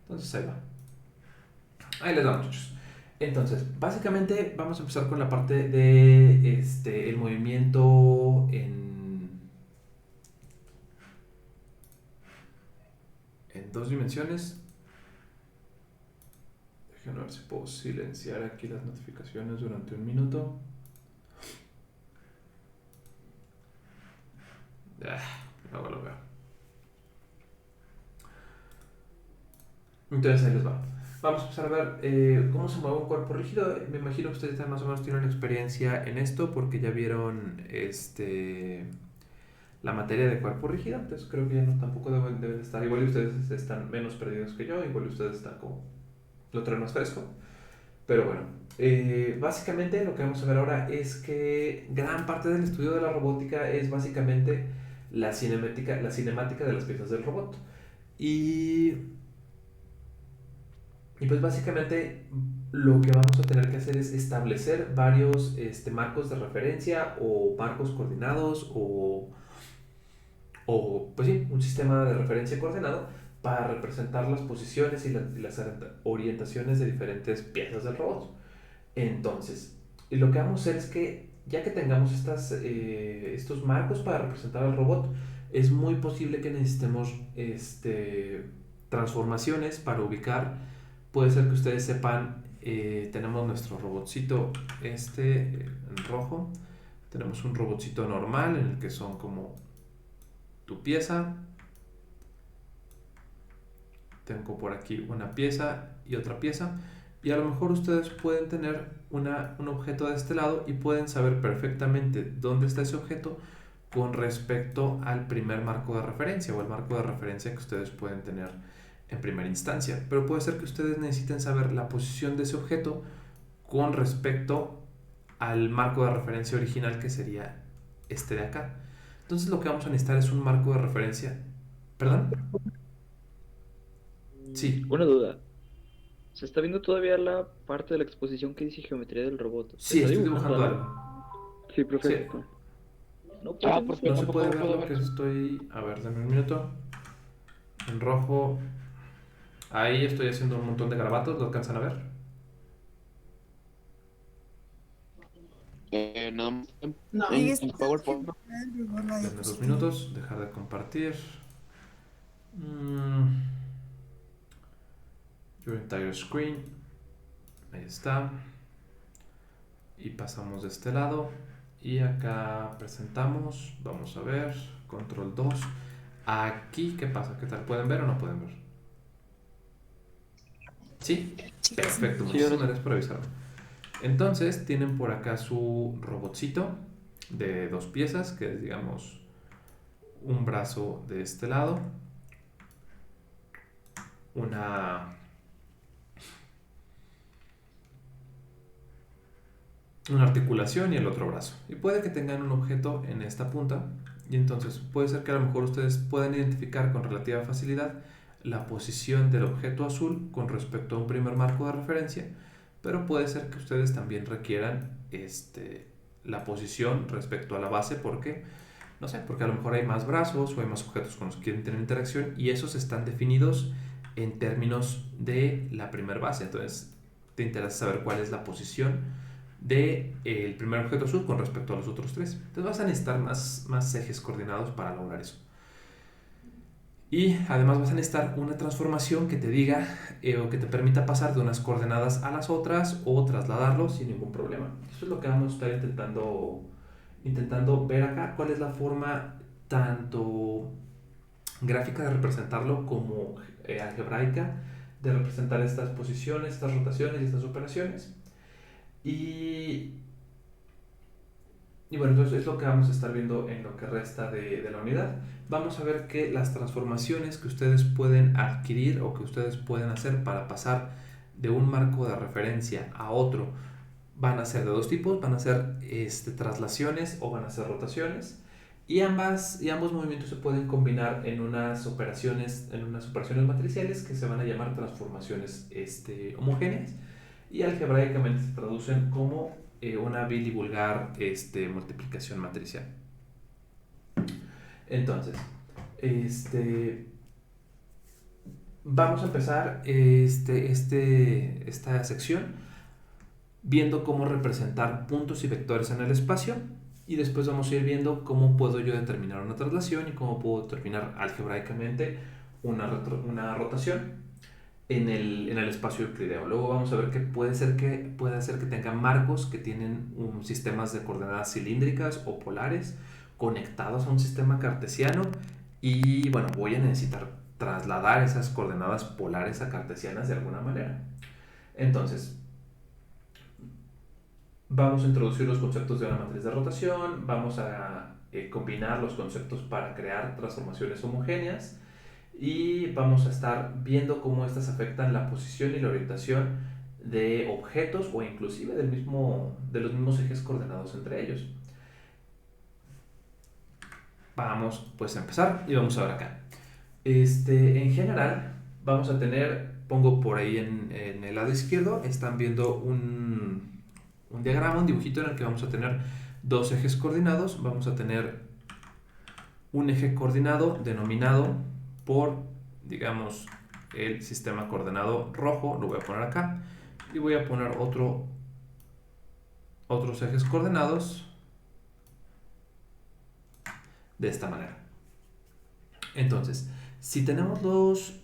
Entonces ahí va. Ahí les va, muchachos. Entonces, básicamente vamos a empezar con la parte de el movimiento en dos dimensiones. Déjenme ver si puedo silenciar aquí las notificaciones durante un minuto. Luego lo veo. Entonces ahí les va. Vamos a empezar a ver cómo se mueve un cuerpo rígido. Me imagino que ustedes ya más o menos tienen experiencia en esto porque ya vieron la materia de cuerpo rígido. Entonces creo que ya no tampoco deben estar. Igual y ustedes están menos perdidos que yo. Igual y ustedes están como lo traen más fresco. Pero bueno, básicamente lo que vamos a ver ahora es que gran parte del estudio de la robótica es básicamente la cinemática de las piezas del robot. Y pues básicamente lo que vamos a tener que hacer es establecer varios marcos de referencia o marcos coordinados o pues sí, un sistema de referencia coordenado para representar las posiciones y las orientaciones de diferentes piezas del robot. Entonces, lo que vamos a hacer es que ya que tengamos estos marcos para representar al robot, es muy posible que necesitemos transformaciones para ubicar. Puede ser que ustedes sepan, tenemos nuestro robotcito en rojo. Tenemos un robotcito normal en el que son como tu pieza. Tengo por aquí una pieza y otra pieza. Y a lo mejor ustedes pueden tener un objeto de este lado y pueden saber perfectamente dónde está ese objeto con respecto al primer marco de referencia o el marco de referencia que ustedes pueden tener en primera instancia. Pero puede ser que ustedes necesiten saber la posición de ese objeto con respecto al marco de referencia original que sería este de acá. Entonces lo que vamos a necesitar es un marco de referencia. ¿Perdón? Sí, Una duda. ¿Se está viendo todavía la parte de la exposición que dice geometría del robot? sí, ¿Está estoy dibujando dibujando algo? algo. Sí, Sí, perfecto. No Ah, pueden perfecto. no hacer. se puede ver lo que estoy. A ver, denme un minuto. En rojo. Ahí estoy haciendo un montón de garabatos, ¿lo alcanzan a ver? Nada más No. en PowerPoint. Denme 2 minutos, dejar de compartir. Mm, Your entire screen. Ahí está. Y pasamos de este lado. Y acá presentamos. Vamos a ver. Control 2. Aquí, ¿qué pasa? ¿Qué tal? ¿Pueden ver o no pueden ver? ¿Sí? Perfecto, Sí, ahora muchísimas sí. gracias por avisarme. Entonces, tienen por acá su robotcito de dos piezas, que es, digamos, un brazo de este lado, una, una articulación y el otro brazo. Y puede que tengan un objeto en esta punta, y entonces puede ser que a lo mejor ustedes puedan identificar con relativa facilidad la posición del objeto azul con respecto a un primer marco de referencia, pero puede ser que ustedes también requieran la posición respecto a la base porque, no sé, porque a lo mejor hay más brazos o hay más objetos con los que quieren tener interacción y esos están definidos en términos de la primera base. Entonces, te interesa saber cuál es la posición del primer objeto azul con respecto a los otros tres. Entonces, vas a necesitar más ejes coordinados para lograr eso. Y además vas a necesitar una transformación que te diga o que te permita pasar de unas coordenadas a las otras o trasladarlos sin ningún problema. Eso es lo que vamos a estar intentando ver acá, cuál es la forma tanto gráfica de representarlo como algebraica de representar estas posiciones, estas rotaciones y estas operaciones. Y, y bueno, entonces es lo que vamos a estar viendo en lo que resta de la unidad. Vamos a ver que las transformaciones que ustedes pueden adquirir o que ustedes pueden hacer para pasar de un marco de referencia a otro van a ser de dos tipos, van a ser traslaciones o van a ser rotaciones. Y ambos movimientos se pueden combinar en unas operaciones matriciales que se van a llamar transformaciones homogéneas y algebraicamente se traducen como una vil y vulgar multiplicación matricial. Entonces, este, vamos a empezar esta sección viendo cómo representar puntos y vectores en el espacio, y después vamos a ir viendo cómo puedo yo determinar una traslación y cómo puedo determinar algebraicamente una rotación en el espacio euclideo. Luego vamos a ver que puede hacer que tengan marcos que tienen sistemas de coordenadas cilíndricas o polares conectados a un sistema cartesiano, y bueno, voy a necesitar trasladar esas coordenadas polares a cartesianas de alguna manera. Entonces, vamos a introducir los conceptos de una matriz de rotación, vamos a combinar los conceptos para crear transformaciones homogéneas, y vamos a estar viendo cómo estas afectan la posición y la orientación de objetos o inclusive de los mismos ejes coordenados entre ellos. Vamos pues a empezar y vamos a ver acá. En general vamos a tener, pongo por ahí en el lado izquierdo, están viendo un diagrama, un dibujito en el que vamos a tener dos ejes coordinados. Vamos a tener un eje coordinado denominado por, digamos, el sistema coordenado rojo, lo voy a poner acá, y voy a poner otros ejes coordenados de esta manera. Entonces, si tenemos los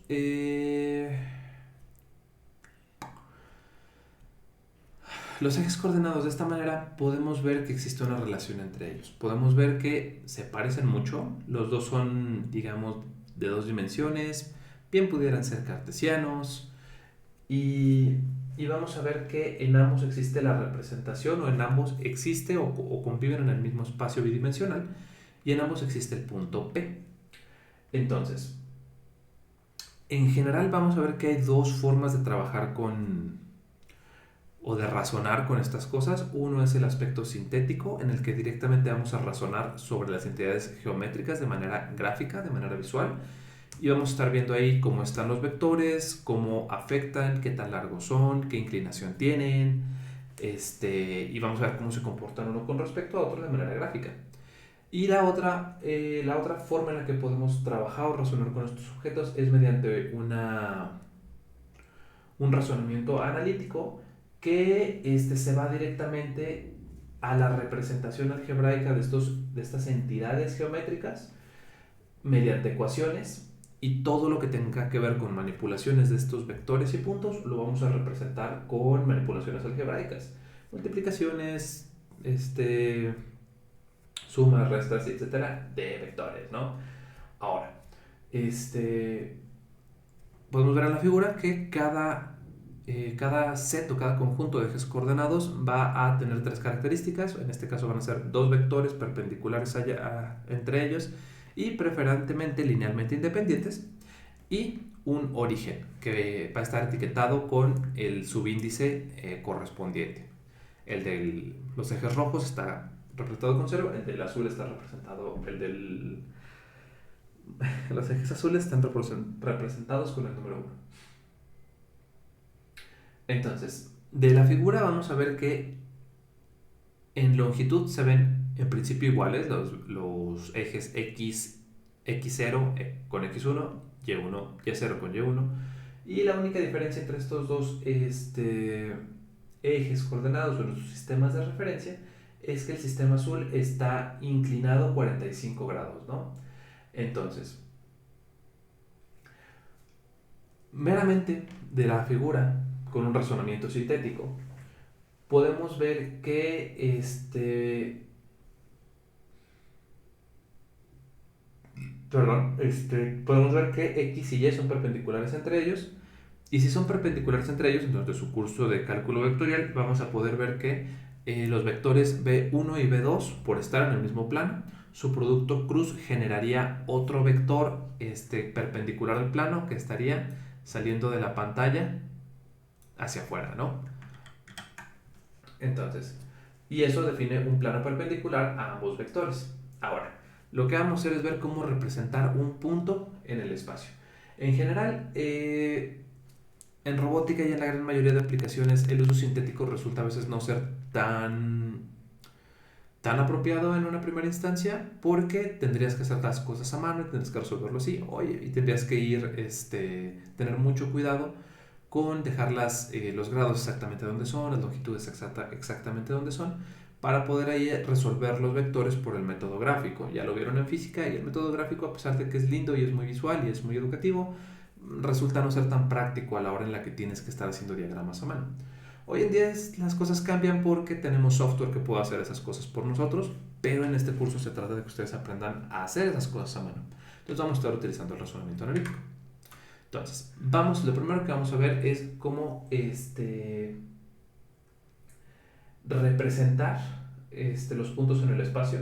ejes coordenados de esta manera, podemos ver que existe una relación entre ellos. Podemos ver que se parecen mucho. Los dos son, digamos, de dos dimensiones. Bien pudieran ser cartesianos. Y vamos a ver que en ambos existe la representación, o en ambos existe o conviven en el mismo espacio bidimensional. Y en ambos existe el punto P. Entonces, en general vamos a ver que hay dos formas de trabajar o de razonar con estas cosas. Uno es el aspecto sintético, en el que directamente vamos a razonar sobre las entidades geométricas de manera gráfica, de manera visual, y vamos a estar viendo ahí cómo están los vectores, cómo afectan, qué tan largos son, qué inclinación tienen, y vamos a ver cómo se comportan uno con respecto a otro de manera gráfica. Y la otra forma en la que podemos trabajar o razonar con estos objetos es mediante un razonamiento analítico que se va directamente a la representación algebraica de estas entidades geométricas mediante ecuaciones, y todo lo que tenga que ver con manipulaciones de estos vectores y puntos lo vamos a representar con manipulaciones algebraicas, multiplicaciones, sumas, restas, etcétera, de vectores, ¿no? Ahora, podemos ver en la figura que cada set o cada conjunto de ejes coordenados va a tener tres características. En este caso van a ser dos vectores perpendiculares entre ellos y preferentemente linealmente independientes, y un origen que va a estar etiquetado con el subíndice correspondiente. El de los ejes rojos está representado con 0, el del azul está representado, los ejes azules están representados con el número 1. Entonces, de la figura vamos a ver que en longitud se ven en principio iguales los ejes x0 con x1, y1, y0 con y1, y la única diferencia entre estos dos ejes coordenados o nuestros sistemas de referencia es que el sistema azul está inclinado 45 grados, ¿no? Entonces, meramente de la figura, con un razonamiento sintético, podemos ver que podemos ver que x y y son perpendiculares entre ellos, y si son perpendiculares entre ellos, entonces de su curso de cálculo vectorial vamos a poder ver que los vectores b1 y b2, por estar en el mismo plano, su producto cruz generaría otro vector perpendicular al plano que estaría saliendo de la pantalla hacia afuera, ¿no? Entonces, y eso define un plano perpendicular a ambos vectores. Ahora, lo que vamos a hacer es ver cómo representar un punto en el espacio. En general, en robótica y en la gran mayoría de aplicaciones, el uso sintético resulta a veces no ser tan tan apropiado en una primera instancia porque tendrías que hacer las cosas a mano y tendrías que resolverlo así, oye, y tendrías que tener mucho cuidado con dejar los grados exactamente donde son, las longitudes exactamente donde son, para poder ahí resolver los vectores por el método gráfico. Ya lo vieron en física y el método gráfico, a pesar de que es lindo y es muy visual y es muy educativo, resulta no ser tan práctico a la hora en la que tienes que estar haciendo diagramas a mano. Hoy en día las cosas cambian porque tenemos software que puede hacer esas cosas por nosotros, pero en este curso se trata de que ustedes aprendan a hacer esas cosas a mano. Entonces vamos a estar utilizando el razonamiento analítico. Entonces, lo primero que vamos a ver es cómo representar los puntos en el espacio.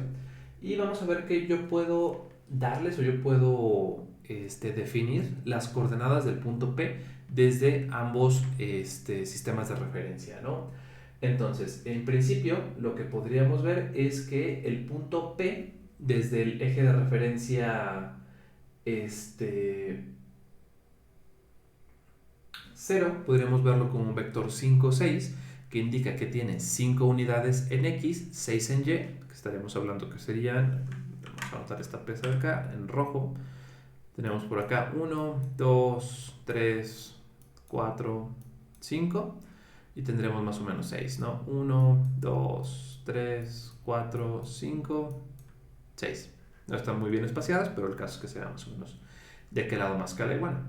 Y vamos a ver que yo puedo darles o yo puedo definir las coordenadas del punto P desde ambos sistemas de referencia, ¿no? Entonces, en principio, lo que podríamos ver es que el punto P, desde el eje de referencia 0, podríamos verlo como un vector 5, 6, que indica que tiene 5 unidades en X, 6 en Y, que estaríamos hablando que serían, vamos a anotar esta pieza de acá, en rojo. Tenemos por acá 1, 2, 3, 4, 5, y tendremos más o menos 6, ¿no? 1, 2, 3, 4, 5, 6. No están muy bien espaciadas, pero el caso es que se vea más o menos de qué lado más cala igual.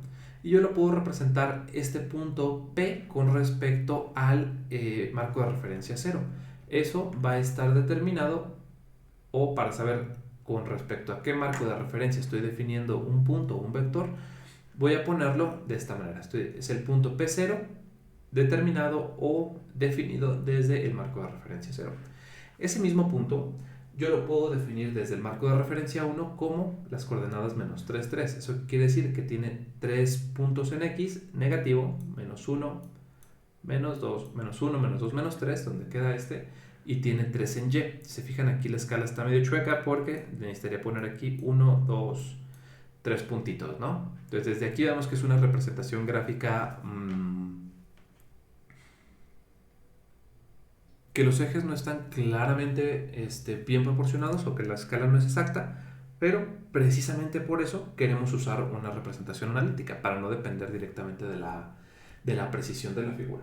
Y yo lo puedo representar este punto P con respecto al marco de referencia 0. Eso va a estar determinado, o para saber con respecto a qué marco de referencia estoy definiendo un punto o un vector, voy a ponerlo de esta manera. Es el punto P0 determinado o definido desde el marco de referencia 0. Ese mismo punto yo lo puedo definir desde el marco de referencia 1 como las coordenadas menos 3, 3. Eso quiere decir que tiene 3 puntos en X, negativo, menos 1, menos 2, menos 1, menos 2, menos 3, donde queda y tiene 3 en Y. Si se fijan, aquí la escala está medio chueca porque necesitaría poner aquí 1, 2, 3 puntitos, ¿no? Entonces desde aquí vemos que es una representación gráfica que los ejes no están claramente bien proporcionados, o que la escala no es exacta, pero precisamente por eso queremos usar una representación analítica, para no depender directamente de la precisión de la figura.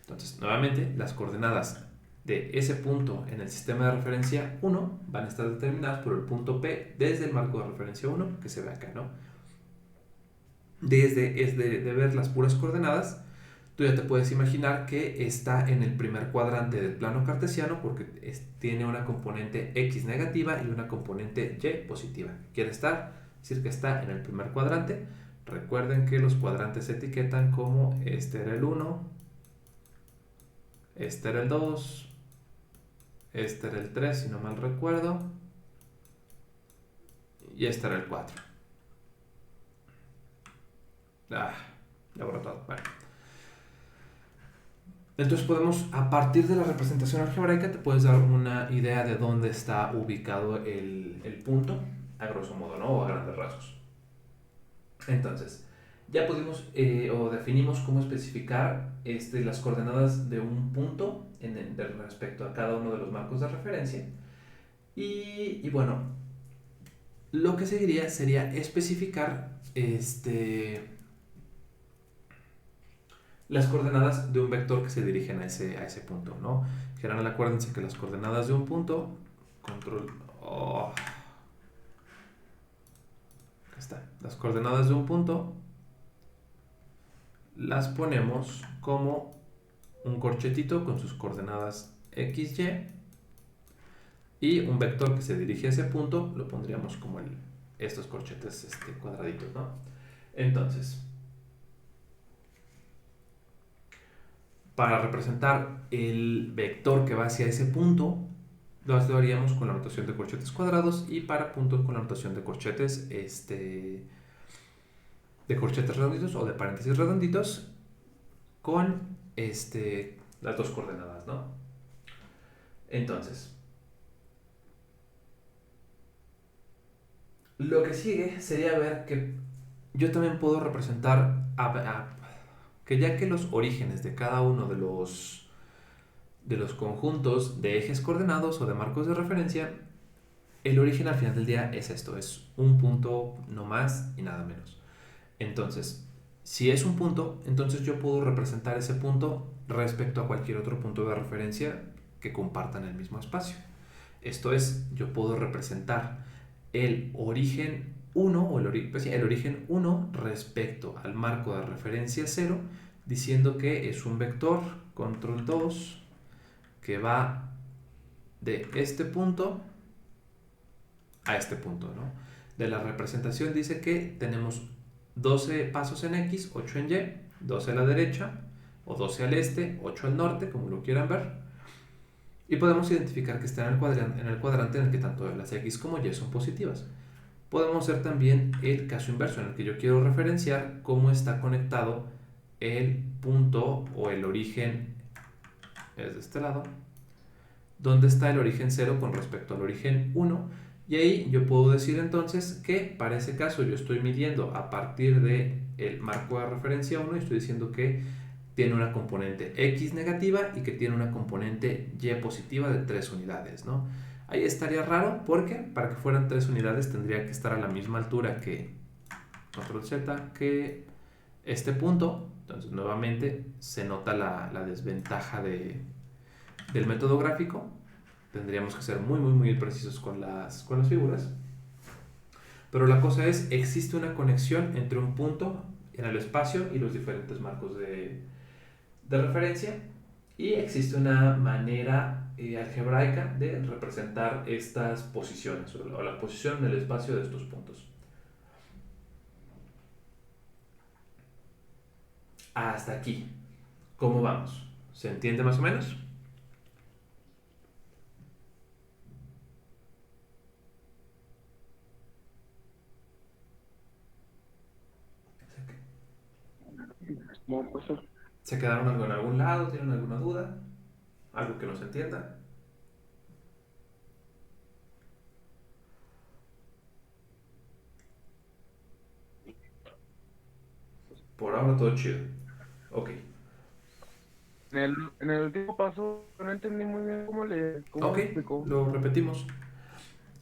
Entonces, nuevamente, las coordenadas de ese punto en el sistema de referencia 1 van a estar determinadas por el punto P desde el marco de referencia 1, que se ve acá, ¿no? De ver las puras coordenadas, tú ya te puedes imaginar que está en el primer cuadrante del plano cartesiano, porque tiene una componente X negativa y una componente Y positiva. Quiere decir que está en el primer cuadrante. Recuerden que los cuadrantes se etiquetan como este era el 1, este era el 2, este era el 3, si no mal recuerdo, y este era el 4. Ya borró todo. Bueno. Entonces podemos, a partir de la representación algebraica, te puedes dar una idea de dónde está ubicado el punto, a grosso modo, ¿no? O a grandes rasgos. Entonces, ya pudimos o definimos cómo especificar las coordenadas de un punto respecto a cada uno de los marcos de referencia. Y bueno, lo que seguiría sería especificar las coordenadas de un vector que se dirigen a ese punto, ¿no? En general, acuérdense que las coordenadas de un punto, las coordenadas de un punto las ponemos como un corchetito con sus coordenadas x, y un vector que se dirige a ese punto lo pondríamos como estos corchetes cuadraditos, ¿no? Entonces, para representar el vector que va hacia ese punto, lo haríamos con la notación de corchetes cuadrados, y para puntos con la notación de corchetes redonditos o de paréntesis redonditos con las dos coordenadas, ¿no? Entonces, lo que sigue sería ver que yo también puedo representar que ya que los orígenes de cada uno de los de los conjuntos de ejes coordenados o de marcos de referencia, el origen al final del día es esto, es un punto no más y nada menos. Entonces, si es un punto, entonces yo puedo representar ese punto respecto a cualquier otro punto de referencia que compartan el mismo espacio. Esto es, yo puedo representar el origen 1 o el origen 1 respecto al marco de referencia 0, diciendo que es un vector control 2 que va de este punto a este punto, ¿no? De la representación dice que tenemos 12 pasos en X, 8 en Y, 12 a la derecha, o 12 al este, 8 al norte, como lo quieran ver. Y podemos identificar que está en el cuadrante en el que tanto las X como Y son positivas. Podemos hacer también el caso inverso, en el que yo quiero referenciar cómo está conectado el punto o el origen, es de este lado, dónde está el origen 0 con respecto al origen 1. Y ahí yo puedo decir entonces que para ese caso yo estoy midiendo a partir del marco de referencia 1 y estoy diciendo que tiene una componente X negativa y que tiene una componente Y positiva de 3 unidades, ¿no? Ahí estaría raro porque para que fueran 3 unidades tendría que estar a la misma altura que control Z, que este punto. Entonces nuevamente se nota la desventaja del método gráfico. Tendríamos que ser muy precisos con las figuras. Pero la cosa es, existe una conexión entre un punto en el espacio y los diferentes marcos de referencia, y existe una manera algebraica de representar estas posiciones o la posición en el espacio de estos puntos. Hasta aquí, ¿cómo vamos? ¿Se entiende más o menos? Bueno, pues ¿Se quedaron en algún lado? ¿Tienen alguna duda? ¿Algo que no se entienda? Por ahora todo chido. Ok. en el último paso no entendí muy bien cómo Ok, lo explicó. lo repetimos.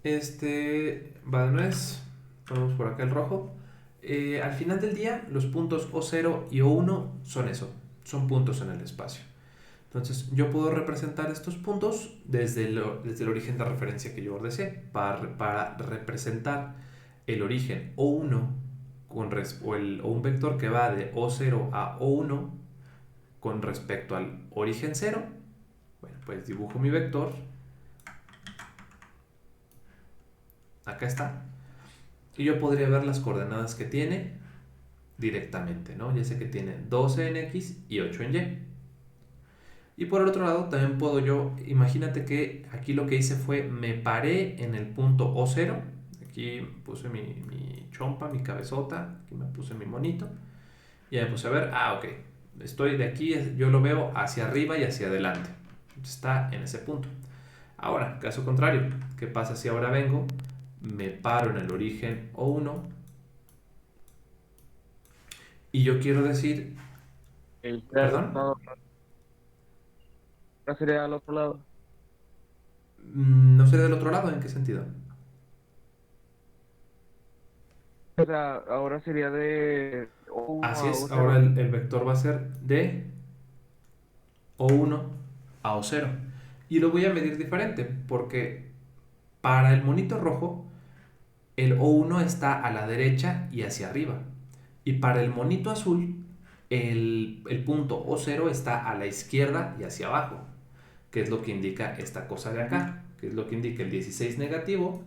Va de nuez. Ponemos por acá el rojo. Al final del día, los puntos O0 y O1 son eso. Son puntos en el espacio. Entonces, yo puedo representar estos puntos desde el origen de referencia que yo ordené para representar el origen O1 o un vector que va de O0 a O1 con respecto al origen 0. Bueno, pues dibujo mi vector. Acá está. Y yo podría ver las coordenadas que tiene directamente, ¿no? Ya sé que tiene 12 en X y 8 en Y. Y por el otro lado, también puedo yo, imagínate que aquí lo que hice fue, me paré en el punto O0. Aquí puse mi chompa, mi cabezota, aquí me puse mi monito. Y ya me puse a ver, ok, estoy de aquí, yo lo veo hacia arriba y hacia adelante. Está en ese punto. Ahora, caso contrario, ¿qué pasa si ahora vengo, me paro en el origen O1 y yo quiero decir, perdón, Ahora sería al otro lado. no sé del otro lado, ¿en qué sentido? O sea, ahora sería de O1 Así a es, ahora O0. el vector va a ser de O1 a O0. Y lo voy a medir diferente, porque para el monito rojo, el O1 está a la derecha y hacia arriba. Y para el monito azul, el punto O0 está a la izquierda y hacia abajo, que es lo que indica esta cosa de acá, que es lo que indica el 16 negativo,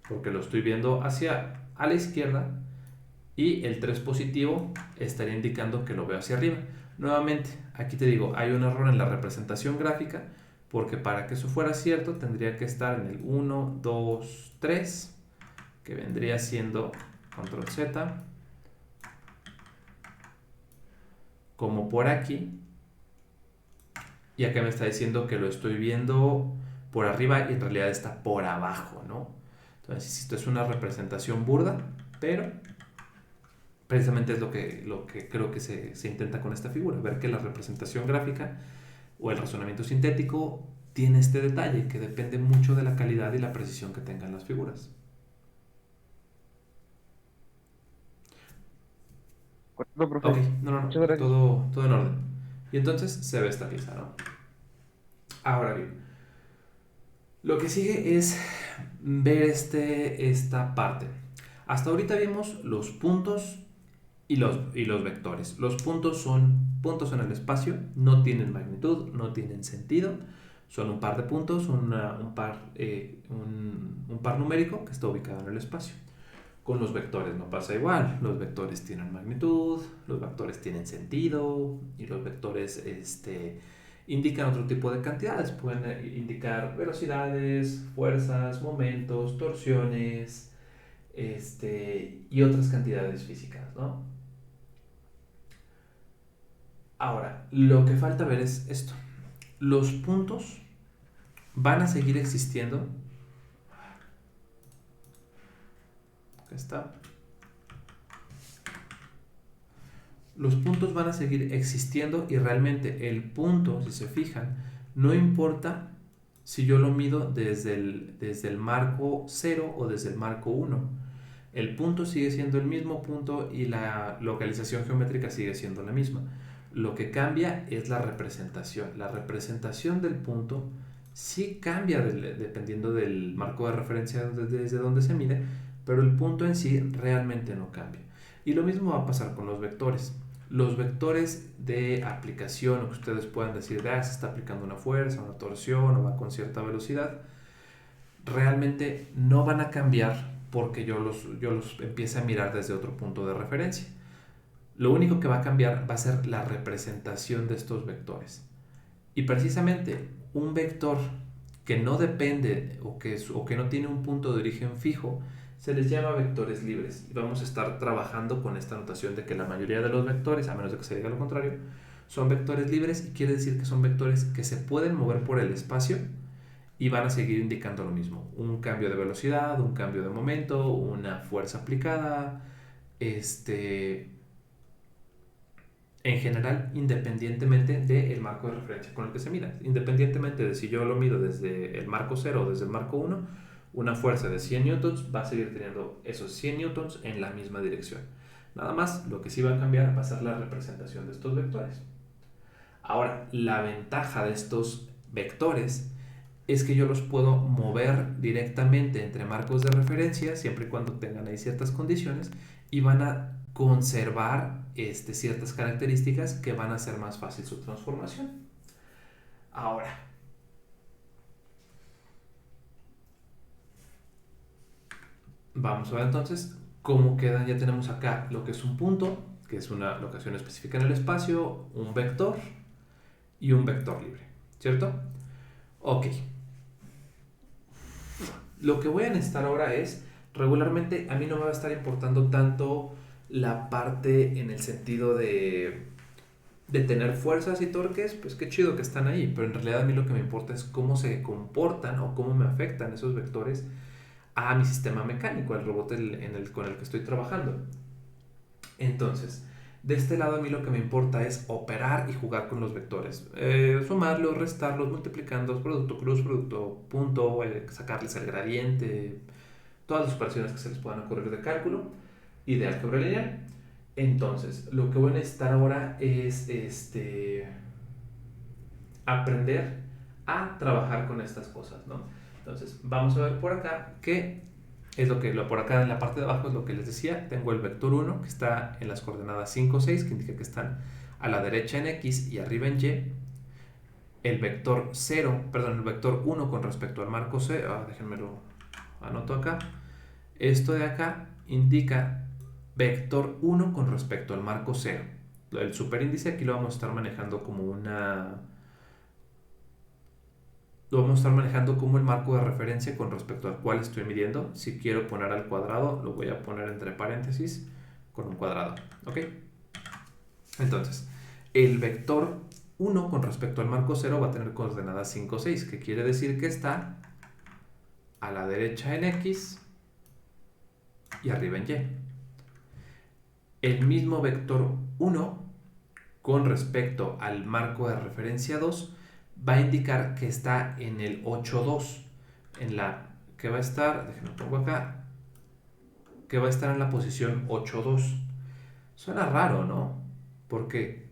porque lo estoy viendo hacia a la izquierda, y el 3 positivo estaría indicando que lo veo hacia arriba. Nuevamente, aquí te digo, hay un error en la representación gráfica, porque para que eso fuera cierto tendría que estar en el 1, 2, 3, que vendría siendo control Z, como por aquí, y acá me está diciendo que lo estoy viendo por arriba y en realidad está por abajo, ¿no? Entonces, esto es una representación burda, pero Precisamente es lo que creo que se intenta con esta figura, ver que la representación gráfica o el razonamiento sintético tiene este detalle que depende mucho de la calidad y la precisión que tengan las figuras. Correcto, Ok, profe. no, Muchas gracias. todo en orden. Y entonces se ve esta pieza, ¿no? Ahora bien, lo que sigue es ver esta parte. Hasta ahorita vimos los puntos y los vectores. Los puntos son puntos en el espacio, no tienen magnitud, no tienen sentido. Son un par de puntos, un par numérico que está ubicado en el espacio. Con los vectores no pasa igual. Los vectores tienen magnitud, los vectores tienen sentido y los vectores indican otro tipo de cantidades. Pueden indicar velocidades, fuerzas, momentos, torsiones y otras cantidades físicas, ¿no? Ahora, lo que falta ver es esto. Los puntos van a seguir existiendo. Acá está. Los puntos van a seguir existiendo y realmente el punto, si se fijan, no importa si yo lo mido desde el marco 0 o desde el marco 1. El punto sigue siendo el mismo punto y la localización geométrica sigue siendo la misma. Lo que cambia es la representación. La representación del punto sí cambia dependiendo del marco de referencia desde donde se mide, pero el punto en sí realmente no cambia. Y lo mismo va a pasar con los vectores. Los vectores de aplicación, o que ustedes puedan decir, se está aplicando una fuerza, una torsión o va con cierta velocidad, realmente no van a cambiar porque yo los empiece a mirar desde otro punto de referencia. Lo único que va a cambiar va a ser la representación de estos vectores. Y precisamente un vector que no depende o que no tiene un punto de origen fijo se les llama vectores libres. Y vamos a estar trabajando con esta notación de que la mayoría de los vectores, a menos de que se diga lo contrario, son vectores libres y quiere decir que son vectores que se pueden mover por el espacio y van a seguir indicando lo mismo. Un cambio de velocidad, un cambio de momento, una fuerza aplicada, en general, independientemente del marco de referencia con el que se mida. Independientemente de si yo lo mido desde el marco 0 o desde el marco 1, una fuerza de 100 newtons va a seguir teniendo esos 100 newtons en la misma dirección. Nada más, lo que sí va a cambiar va a ser la representación de estos vectores. Ahora, la ventaja de estos vectores es que yo los puedo mover directamente entre marcos de referencia, siempre y cuando tengan ahí ciertas condiciones, y van a conservar ciertas características que van a hacer más fácil su transformación. Ahora, vamos a ver entonces cómo quedan. Ya tenemos acá lo que es un punto, que es una locación específica en el espacio, un vector y un vector libre, ¿cierto? Ok, lo que voy a necesitar ahora es, regularmente a mí no me va a estar importando tanto la parte en el sentido de tener fuerzas y torques, pues qué chido que están ahí, pero en realidad a mí lo que me importa es cómo se comportan o cómo me afectan esos vectores a mi sistema mecánico, al robot con el que estoy trabajando. Entonces, de este lado a mí lo que me importa es operar y jugar con los vectores. Sumarlos, restarlos, multiplicarlos, producto cruz, producto punto, sacarles el gradiente, todas las operaciones que se les puedan ocurrir de cálculo y de álgebra lineal. Entonces, lo que voy a necesitar ahora es aprender a trabajar con estas cosas, ¿no? Entonces, vamos a ver por acá que es por acá en la parte de abajo es lo que les decía. Tengo el vector 1 que está en las coordenadas 5, 6, que indica que están a la derecha en X y arriba en Y. El vector 0, perdón, el vector 1 con respecto al marco C, déjenme lo anoto acá. Esto de acá indica vector 1 con respecto al marco 0. El superíndice aquí lo vamos a estar manejando como lo vamos a estar manejando como el marco de referencia con respecto al cual estoy midiendo. Si quiero poner al cuadrado, lo voy a poner entre paréntesis con un cuadrado. ¿Ok? Entonces, el vector 1 con respecto al marco 0 va a tener coordenadas 5, 6, que quiere decir que está a la derecha en X y arriba en Y. el mismo vector 1 con respecto al marco de referencia 2 va a indicar que está en el 8,2, en la que va a estar, déjenme pongo acá, que va a estar en la posición 8,2. Suena raro, ¿no? Porque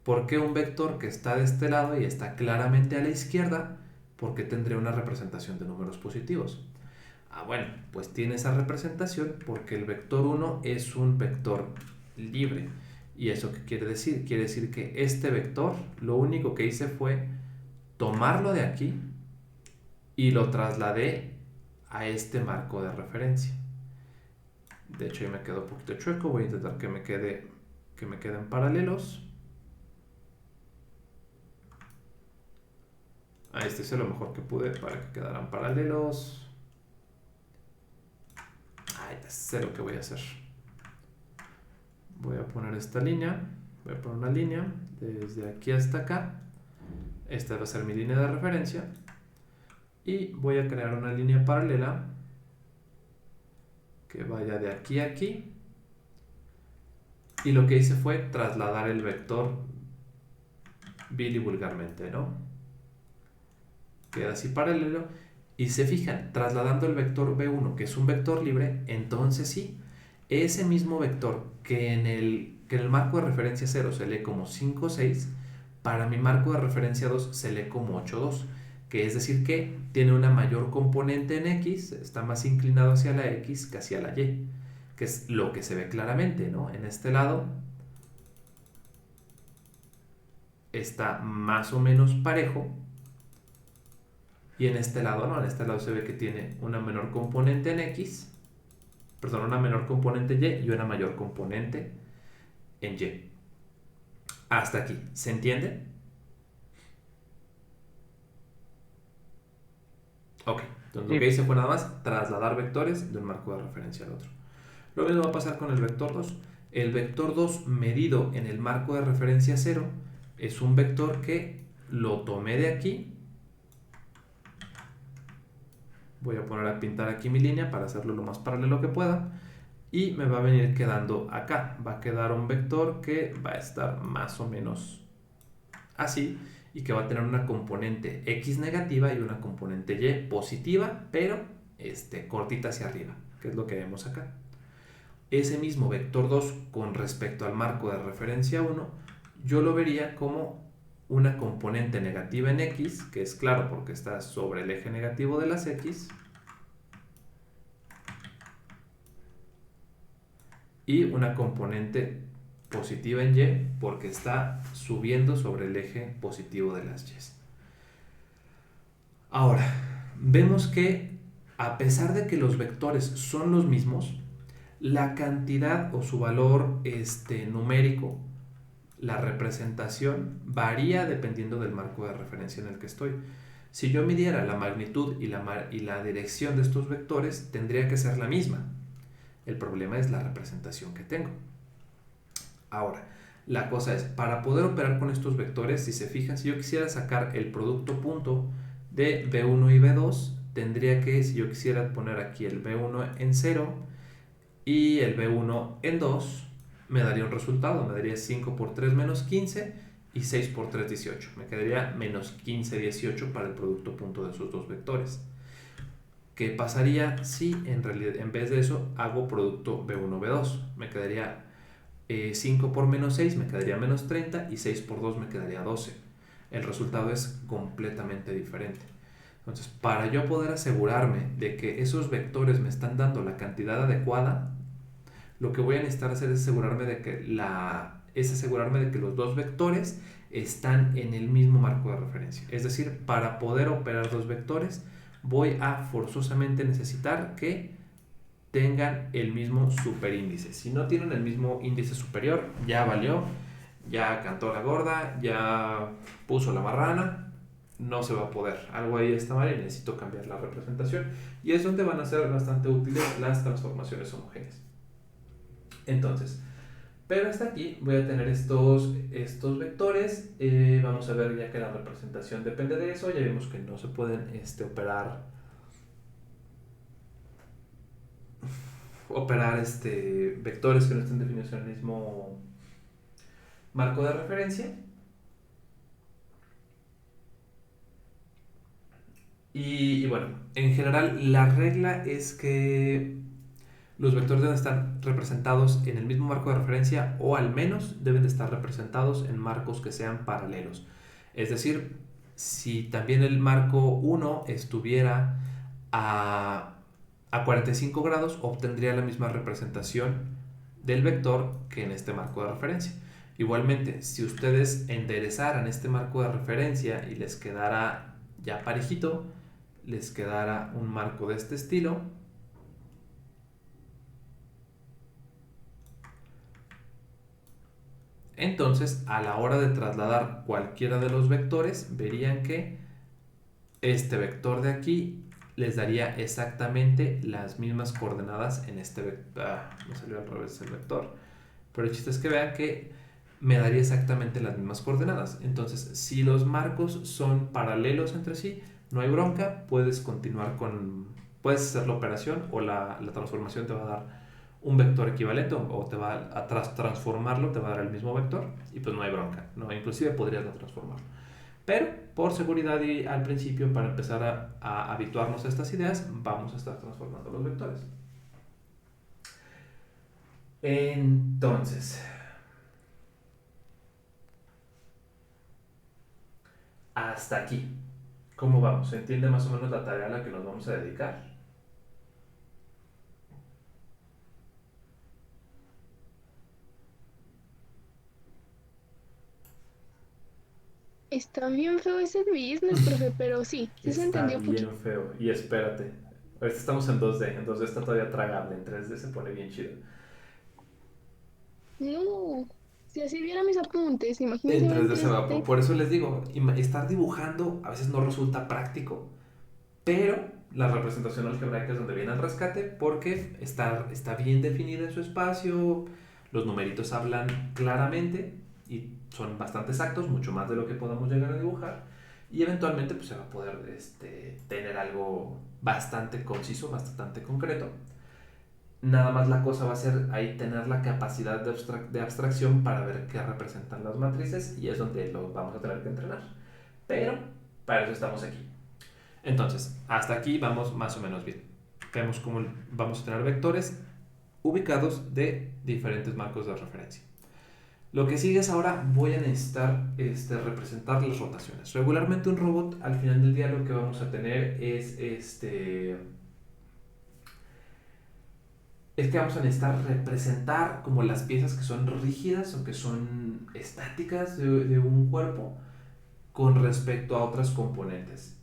¿por qué un vector que está de este lado y está claramente a la izquierda, por qué tendría una representación de números positivos? Bueno, pues tiene esa representación porque el vector 1 es un vector libre. ¿Y eso qué quiere decir? Quiere decir que este vector, lo único que hice fue tomarlo de aquí y lo trasladé a este marco de referencia. De hecho, ahí me quedó un poquito chueco. Voy a intentar que me queden paralelos. Este hice lo mejor que pude para que quedaran paralelos. Ya sé lo que voy a hacer. Voy a poner esta línea. Voy a poner una línea desde aquí hasta acá. Esta va a ser mi línea de referencia. Y voy a crear una línea paralela que vaya de aquí a aquí. Y lo que hice fue trasladar el vector vil y vulgarmente, ¿no? Queda así paralelo. Y se fijan, trasladando el vector B1, que es un vector libre, entonces sí, ese mismo vector que en el marco de referencia 0 se lee como 5,6, para mi marco de referencia 2 se lee como 8,2, que es decir que tiene una mayor componente en X, está más inclinado hacia la X que hacia la Y, que es lo que se ve claramente, ¿no? En este lado está más o menos parejo. Y en este lado no, en este lado se ve que tiene una menor componente en X, perdón, una menor componente Y y una mayor componente en Y. Hasta aquí, ¿se entiende? Ok, entonces lo que Sí, hice fue nada más trasladar vectores de un marco de referencia al otro. Lo mismo va a pasar con el vector 2. El vector 2 medido en el marco de referencia 0 es un vector que lo tomé de aquí. Voy a poner a pintar aquí mi línea para hacerlo lo más paralelo que pueda. Y me va a venir quedando acá. Va a quedar un vector que va a estar más o menos así. Y que va a tener una componente X negativa y una componente Y positiva, pero cortita hacia arriba, que es lo que vemos acá. Ese mismo vector 2 con respecto al marco de referencia 1, yo lo vería como una componente negativa en X, que es claro porque está sobre el eje negativo de las X, y una componente positiva en Y porque está subiendo sobre el eje positivo de las Y. Ahora, vemos que a pesar de que los vectores son los mismos, la cantidad o su valor numérico, la representación, varía dependiendo del marco de referencia en el que estoy. Si yo midiera la magnitud y la dirección de estos vectores, tendría que ser la misma. El problema es la representación que tengo. Ahora, la cosa es, para poder operar con estos vectores, si se fijan, si yo quisiera sacar el producto punto de B1 y B2, tendría que, si yo quisiera poner aquí el B1 en 0 y el B1 en 2, me daría un resultado, me daría 5 por 3 menos 15 y 6 por 3, 18. Me quedaría menos 15, 18 para el producto punto de esos dos vectores. ¿Qué pasaría si en realidad en vez de eso hago producto B1, B2? Me quedaría 5 por menos 6 me quedaría menos 30 y 6 por 2 me quedaría 12. El resultado es completamente diferente. Entonces, para yo poder asegurarme de que esos vectores me están dando la cantidad adecuada, lo que voy a necesitar hacer es asegurarme de que los dos vectores están en el mismo marco de referencia. Es decir, para poder operar dos vectores, voy a forzosamente necesitar que tengan el mismo superíndice. Si no tienen el mismo índice superior, ya valió, ya cantó la gorda, ya puso la marrana, no se va a poder. Algo ahí está mal y necesito cambiar la representación. Y es donde van a ser bastante útiles las transformaciones homogéneas. Entonces, pero hasta aquí voy a tener estos vectores. Vamos a ver ya que la representación depende de eso. Ya vimos que no se pueden operar operar vectores que no estén definidos en el mismo marco de referencia. Y bueno, en general la regla es que los vectores deben estar representados en el mismo marco de referencia o al menos deben de estar representados en marcos que sean paralelos. Es decir, si también el marco 1 estuviera a 45 grados, obtendría la misma representación del vector que en este marco de referencia. Igualmente, si ustedes enderezaran este marco de referencia y les quedara ya parejito, les quedara un marco de este estilo. Entonces, a la hora de trasladar cualquiera de los vectores, verían que este vector de aquí les daría exactamente las mismas coordenadas en este vector. Me salió al revés el vector. Pero el chiste es que vean que me daría exactamente las mismas coordenadas. Entonces, si los marcos son paralelos entre sí, no hay bronca, puedes continuar puedes hacer la operación o la transformación te va a dar un vector equivalente o te va a transformarlo, te va a dar el mismo vector y pues no hay bronca, ¿no? Inclusive podrías no transformarlo. Pero por seguridad y al principio, para empezar a habituarnos a estas ideas, vamos a estar transformando los vectores. Entonces, hasta aquí. ¿Cómo vamos? ¿Se entiende más o menos la tarea a la que nos vamos a dedicar? Está bien feo ese business, profe, pero sí se Está entendió un bien poquito. feo. Y espérate. Ahorita estamos en 2D. En 2D está todavía tragable. En 3D se pone bien chido. No, si así viera mis apuntes, imagínense En ver en 3D se va. 3D. Por eso les digo, estar dibujando a veces no resulta práctico. Pero la representación algebraica es donde viene el rescate porque está bien definida en su espacio. Los numeritos hablan claramente y son bastante exactos, mucho más de lo que podamos llegar a dibujar. Y eventualmente pues, se va a poder tener algo bastante conciso, bastante concreto. Nada más la cosa va a ser ahí tener la capacidad de abstracción para ver qué representan las matrices y es donde lo vamos a tener que entrenar. Pero para eso estamos aquí. Entonces, hasta aquí vamos más o menos bien. Vemos cómo vamos a tener vectores ubicados de diferentes marcos de referencia. Lo que sigue es ahora voy a necesitar representar las rotaciones. Regularmente un robot al final del día lo que vamos a tener es que vamos a necesitar representar como las piezas que son rígidas o que son estáticas de un cuerpo con respecto a otras componentes.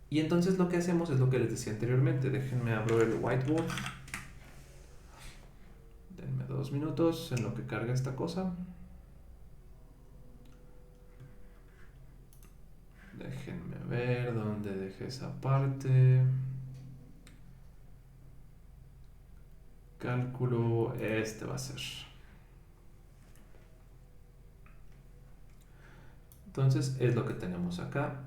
Y entonces lo que hacemos es lo que les decía anteriormente. Déjenme abrir el whiteboard. Denme 2 minutos en lo que carga esta cosa. Déjenme ver dónde dejé esa parte. Cálculo, este va a ser. Entonces es lo que tenemos acá.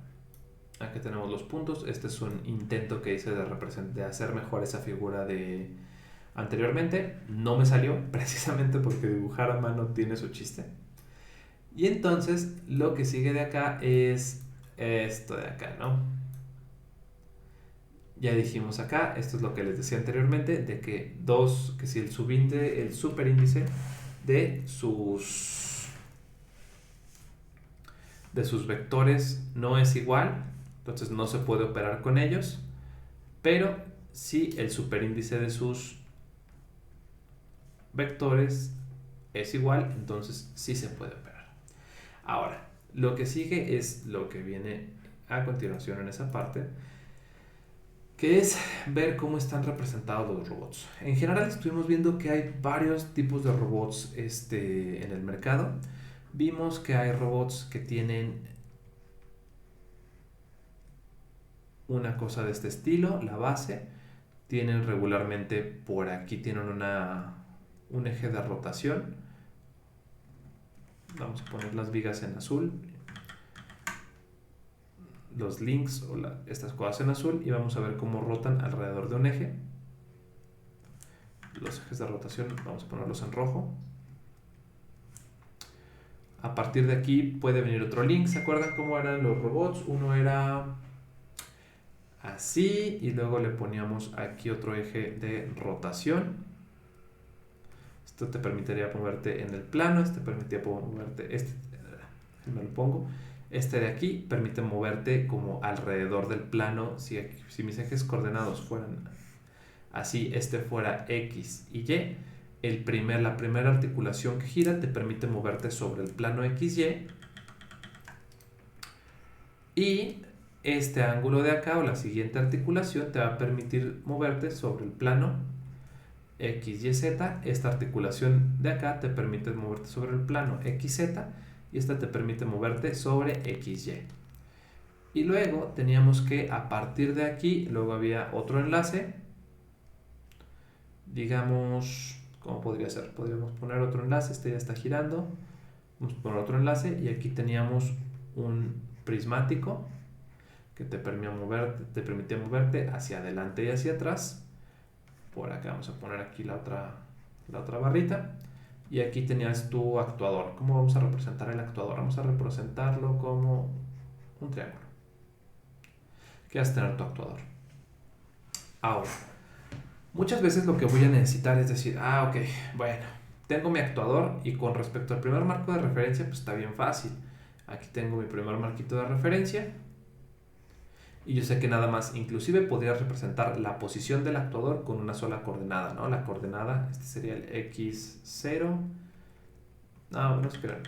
Aquí tenemos los puntos. Este es un intento que hice de hacer mejor esa figura de anteriormente. No me salió precisamente porque dibujar a mano tiene su chiste. Y entonces lo que sigue de acá es esto de acá, ¿no? Ya dijimos acá, esto es lo que les decía anteriormente, de que si el superíndice de sus vectores no es igual, entonces no se puede operar con ellos, pero si el superíndice de sus vectores es igual, entonces sí se puede operar. Ahora, lo que sigue es lo que viene a continuación en esa parte, que es ver cómo están representados los robots. En general estuvimos viendo que hay varios tipos de robots en el mercado. Vimos que hay robots que tienen una cosa de este estilo, la base. Tienen regularmente por aquí, tienen un eje de rotación. Vamos a poner las vigas en azul, los links o estas cosas en azul y vamos a ver cómo rotan alrededor de un eje. los ejes de rotación vamos a ponerlos en rojo. A partir de aquí puede venir otro link. ¿Se acuerdan cómo eran los robots? Uno era así y luego le poníamos aquí otro eje de rotación. Esto te permitiría moverte en el plano, este permitía moverte, me lo pongo. Este de aquí permite moverte como alrededor del plano. Si mis ejes coordenados fueran así, este fuera X y Y, la primera articulación que gira te permite moverte sobre el plano XY. Y este ángulo de acá o la siguiente articulación te va a permitir moverte sobre el plano XYZ. Esta articulación de acá te permite moverte sobre el plano XZ y esta te permite moverte sobre XY. Y luego teníamos que a partir de aquí, luego había otro enlace. Digamos, ¿cómo podría ser? Podríamos poner otro enlace, este ya está girando. Vamos a poner otro enlace y aquí teníamos un prismático que te permitía moverte hacia adelante y hacia atrás. Por acá vamos a poner aquí la otra barrita. Y aquí tenías tu actuador. ¿Cómo vamos a representar el actuador? Vamos a representarlo como un triángulo. ¿Qué vas a tener tu actuador? Ahora, muchas veces lo que voy a necesitar es decir, ok, bueno, tengo mi actuador y con respecto al primer marco de referencia, pues está bien fácil. Aquí tengo mi primer marquito de referencia. Y yo sé que nada más, inclusive podría representar la posición del actuador con una sola coordenada, ¿no? La coordenada, este sería el X0. No, espera.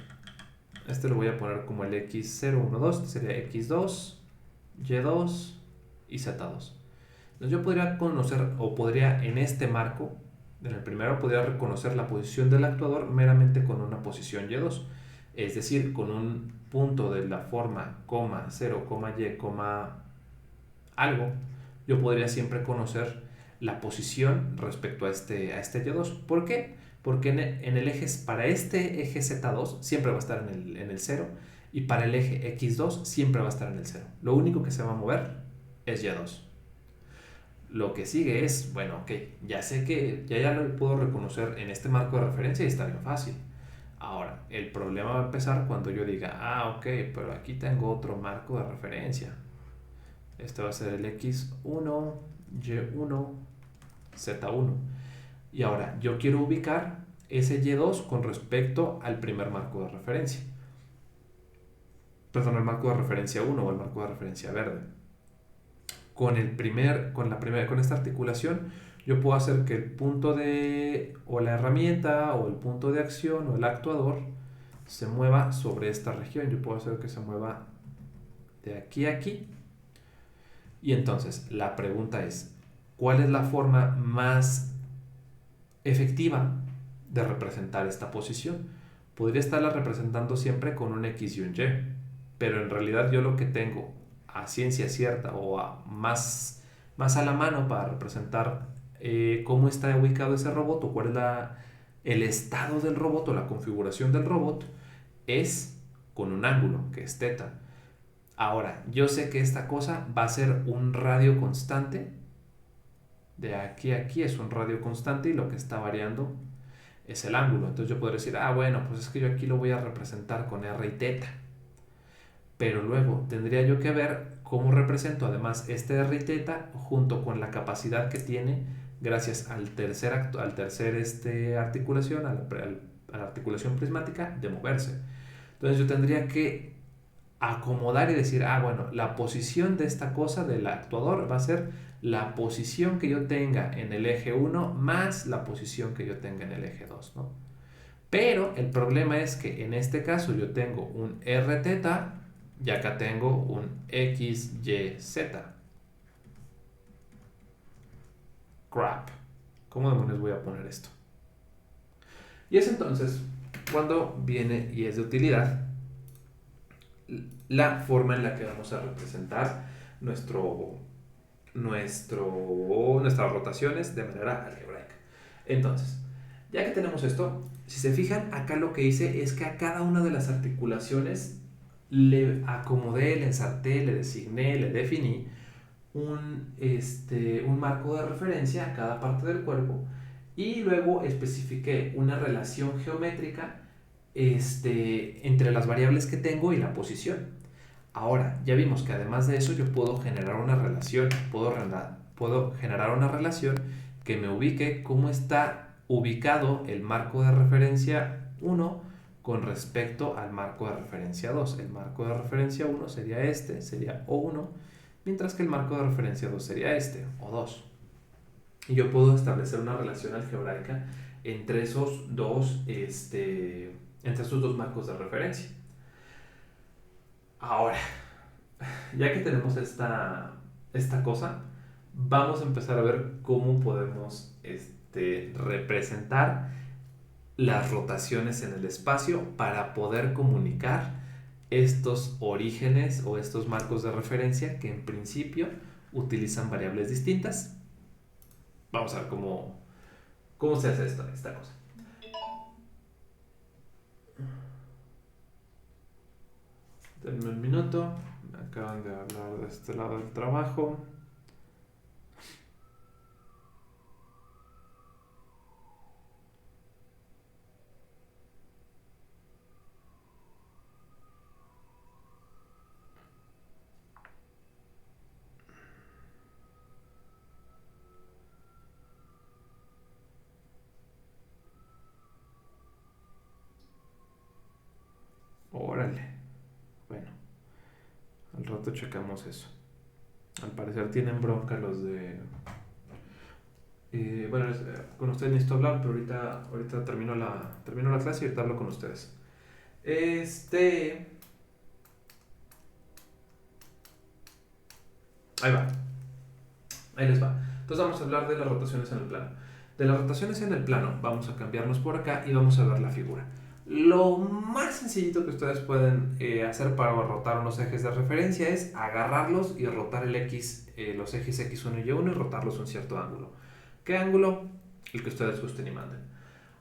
Este lo voy a poner como el X012, este sería X2, Y2 y Z2. Entonces yo podría conocer, o podría en este marco, en el primero podría reconocer la posición del actuador meramente con una posición Y2. Es decir, con un punto de la forma, 0, Y, algo, yo podría siempre conocer la posición respecto a este Y2. ¿Por qué? Porque en el eje, para este eje Z2 siempre va a estar en el 0 y para el eje X2 siempre va a estar en el 0. Lo único que se va a mover es Y2. Lo que sigue es, bueno, ok, ya sé que ya lo puedo reconocer en este marco de referencia y está bien fácil. Ahora, el problema va a empezar cuando yo diga, ok, pero aquí tengo otro marco de referencia. Este va a ser el X1, Y1, Z1. Y ahora, yo quiero ubicar ese Y2 con respecto al primer marco de referencia. Perdón, el marco de referencia 1 o el marco de referencia verde. Con esta articulación, yo puedo hacer que el punto o la herramienta, o el punto de acción, o el actuador, se mueva sobre esta región. Yo puedo hacer que se mueva de aquí a aquí. Y entonces, la pregunta es, ¿cuál es la forma más efectiva de representar esta posición? Podría estarla representando siempre con un X y un Y, pero en realidad yo lo que tengo a ciencia cierta o más a la mano para representar cómo está ubicado ese robot o cuál es el estado del robot o la configuración del robot es con un ángulo, que es θ. Ahora, yo sé que esta cosa va a ser un radio constante. De aquí a aquí es un radio constante y lo que está variando es el ángulo. Entonces yo podría decir, bueno, pues es que yo aquí lo voy a representar con R y θ. Pero luego tendría yo que ver cómo represento además este R y θ junto con la capacidad que tiene gracias al tercer articulación, a la articulación prismática de moverse. Entonces yo tendría que acomodar y decir, bueno, la posición de esta cosa del actuador va a ser la posición que yo tenga en el eje 1 más la posición que yo tenga en el eje 2, ¿no? Pero el problema es que en este caso yo tengo un Rθ y acá tengo un XYZ. Crap. ¿Cómo demonios voy a poner esto? Y es entonces cuando viene y es de utilidad la forma en la que vamos a representar nuestras rotaciones de manera algebraica. Entonces, ya que tenemos esto, si se fijan, acá lo que hice es que a cada una de las articulaciones le acomodé, le ensarté, le designé, le definí un marco de referencia a cada parte del cuerpo Y luego especifiqué una relación geométrica entre las variables que tengo y la posición. Ahora, ya vimos que además de eso yo puedo generar una relación, puedo generar una relación que me ubique cómo está ubicado el marco de referencia 1 con respecto al marco de referencia 2. El marco de referencia 1 sería este, sería O1, mientras que el marco de referencia 2 sería este, O2. Y yo puedo establecer una relación algebraica entre esos dos, entre esos dos marcos de referencia. Ahora, ya que tenemos esta cosa, vamos a empezar a ver cómo podemos representar las rotaciones en el espacio para poder comunicar estos orígenes o estos marcos de referencia que en principio utilizan variables distintas. Vamos a ver cómo se hace esta cosa. Denme un minuto. Me acaban de hablar de este lado del trabajo. Órale. Bueno, al rato checamos eso. Al parecer tienen bronca los de... bueno, con ustedes necesito hablar, pero ahorita termino la clase y ahorita hablo con ustedes. Ahí va. Ahí les va. Entonces vamos a hablar de las rotaciones en el plano. De las rotaciones en el plano vamos a cambiarnos por acá y vamos a ver la figura. Lo más sencillito que ustedes pueden hacer para rotar unos ejes de referencia es agarrarlos y rotar los ejes X1 y Y1 y rotarlos un cierto ángulo. ¿Qué ángulo? El que ustedes gusten y manden.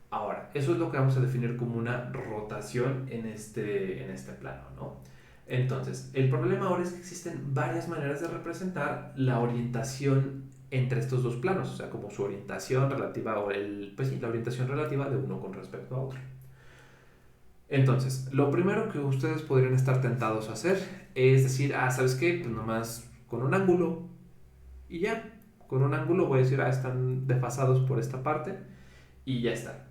Ahora, eso es lo que vamos a definir como una rotación en este plano, ¿no? Entonces, el problema ahora es que existen varias maneras de representar la orientación entre estos dos planos, o sea, como su orientación relativa, la orientación relativa de uno con respecto a otro. Entonces, lo primero que ustedes podrían estar tentados a hacer es decir, ¿sabes qué? Pues nomás con un ángulo y ya, con un ángulo voy a decir, están desfasados por esta parte y ya está.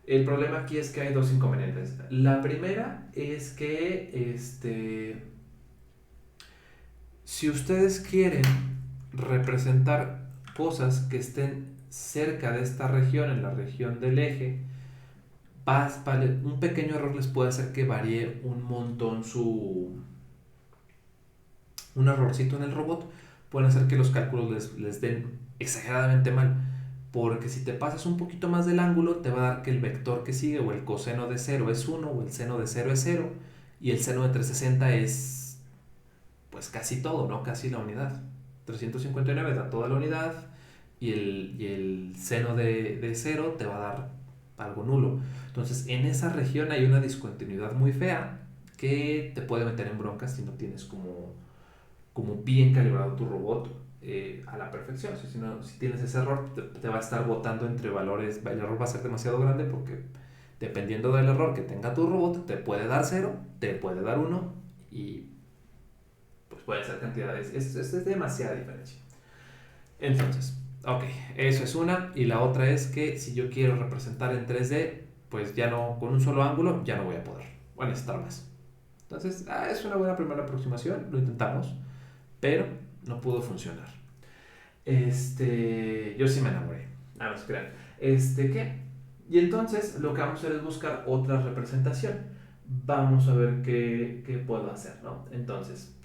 El problema aquí es que hay dos inconvenientes. La primera es que si ustedes quieren representar cosas que estén cerca de esta región, en la región del eje, un pequeño error les puede hacer que varíe un montón un errorcito en el robot. Pueden hacer que los cálculos les den exageradamente mal. Porque si te pasas un poquito más del ángulo, te va a dar que el vector que sigue, o el coseno de 0 es 1, o el seno de 0 es 0, y el seno de 360 es, pues casi todo, ¿no? Casi la unidad. 359 da toda la unidad, y el seno de 0 te va a dar algo nulo. Entonces, en esa región hay una discontinuidad muy fea que te puede meter en broncas si no tienes como bien calibrado tu robot a la perfección. Si tienes ese error, te va a estar botando entre valores. El error va a ser demasiado grande porque dependiendo del error que tenga tu robot, te puede dar 0, te puede dar 1 y pues puede ser cantidades. Es demasiada diferencia. Entonces, ok, eso es una. Y la otra es que si yo quiero representar en 3D, pues ya no, con un solo ángulo, ya no voy a poder. Voy a necesitar más. Entonces, es una buena primera aproximación, lo intentamos, pero no pudo funcionar. Yo sí me enamoré. No se crean. ¿Qué? Y entonces lo que vamos a hacer es buscar otra representación. Vamos a ver qué puedo hacer, ¿no? Entonces,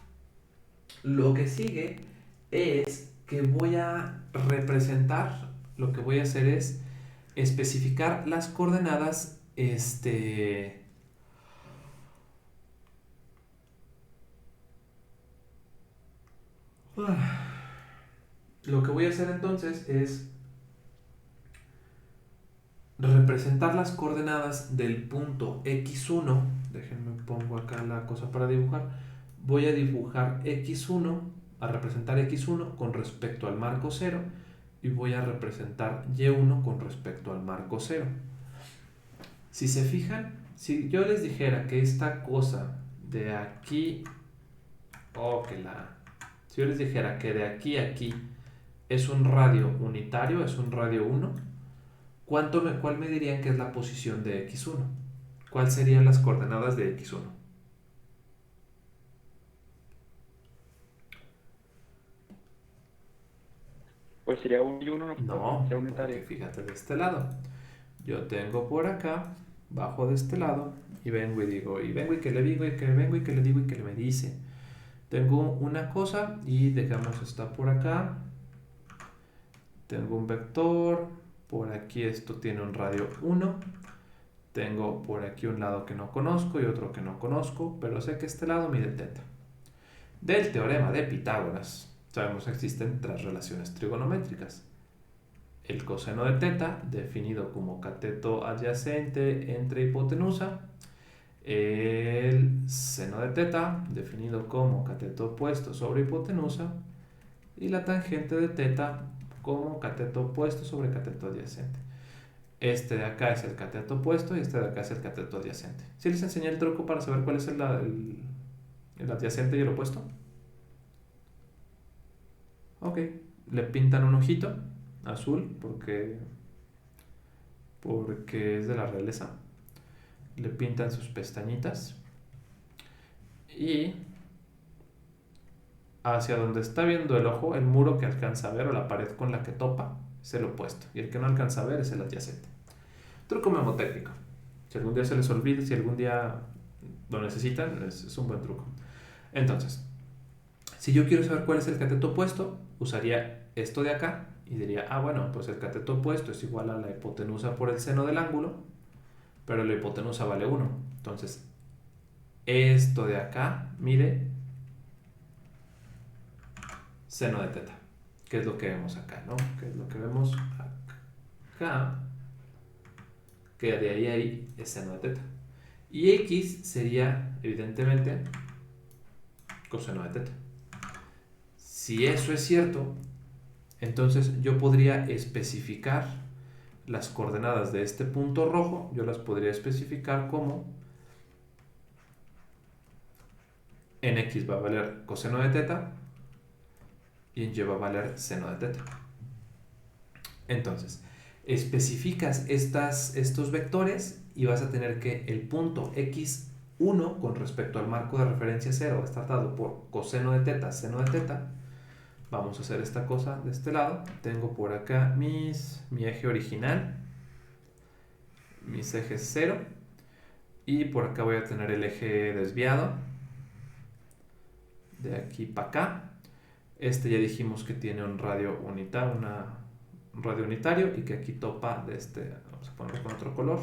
lo que sigue es que voy a representar, lo que voy a hacer es especificar las coordenadas, Lo que voy a hacer entonces es representar las coordenadas del punto x1. Déjenme pongo acá la cosa para dibujar. Voy a dibujar x1, a representar x1 con respecto al marco 0 y voy a representar y1 con respecto al marco 0. Si se fijan, si yo les dijera que esta cosa de aquí, si yo les dijera que de aquí a aquí es un radio unitario, es un radio 1, ¿cuál me dirían que es la posición de x1? ¿Cuáles serían las coordenadas de x1? Pues sería un y uno, No, sería porque unitario. fíjate de este lado. Yo tengo por acá, bajo de este lado, y vengo y digo, y vengo y que le digo, y que vengo y que le digo y que le me dice. Tengo una cosa y digamos está por acá. Tengo un vector, por aquí esto tiene un radio 1. Tengo por aquí un lado que no conozco y otro que no conozco, pero sé que este lado mide teta. Del teorema de Pitágoras, sabemos que existen 3 relaciones trigonométricas. El coseno de teta, definido como cateto adyacente entre hipotenusa. El seno de teta, definido como cateto opuesto sobre hipotenusa. Y la tangente de teta como cateto opuesto sobre cateto adyacente. Este de acá es el cateto opuesto y este de acá es el cateto adyacente. ¿Sí les enseñé el truco para saber cuál es el adyacente y el opuesto? Ok, le pintan un ojito azul porque es de la realeza. Le pintan sus pestañitas y hacia donde está viendo el ojo, el muro que alcanza a ver o la pared con la que topa es el opuesto y el que no alcanza a ver es el adyacente. Truco memotécnico. Si algún día se les olvida, si algún día lo necesitan, es un buen truco. Entonces, si yo quiero saber cuál es el cateto opuesto, usaría esto de acá y diría, bueno, pues el cateto opuesto es igual a la hipotenusa por el seno del ángulo, pero la hipotenusa vale 1. Entonces, esto de acá mide seno de teta, que es lo que vemos acá, ¿no? Que es lo que vemos acá, que de ahí es seno de teta. Y x sería, evidentemente, coseno de teta. Si eso es cierto, entonces yo podría especificar las coordenadas de este punto rojo, yo las podría especificar como en x va a valer coseno de teta y en y va a valer seno de teta. Entonces, especificas estos vectores y vas a tener que el punto x1 con respecto al marco de referencia 0 está dado por coseno de teta, seno de teta. Vamos a hacer esta cosa de este lado. Tengo por acá mi eje original, mis ejes 0, y por acá voy a tener el eje desviado, de aquí para acá. Este ya dijimos que tiene un radio unitario y que aquí topa de este, vamos a ponerlo con otro color.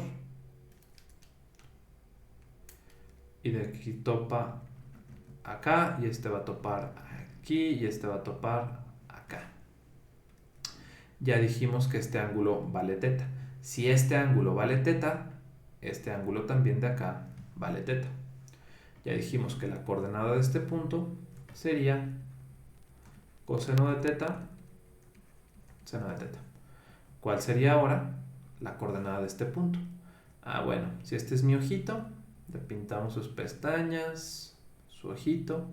Y de aquí topa acá y este va a topar aquí y este va a topar acá. Ya dijimos que este ángulo vale teta. Si este ángulo vale teta, este ángulo también de acá vale teta. Ya dijimos que la coordenada de este punto sería coseno de teta, seno de teta. ¿Cuál sería ahora la coordenada de este punto? Bueno, si este es mi ojito, le pintamos sus pestañas, su ojito.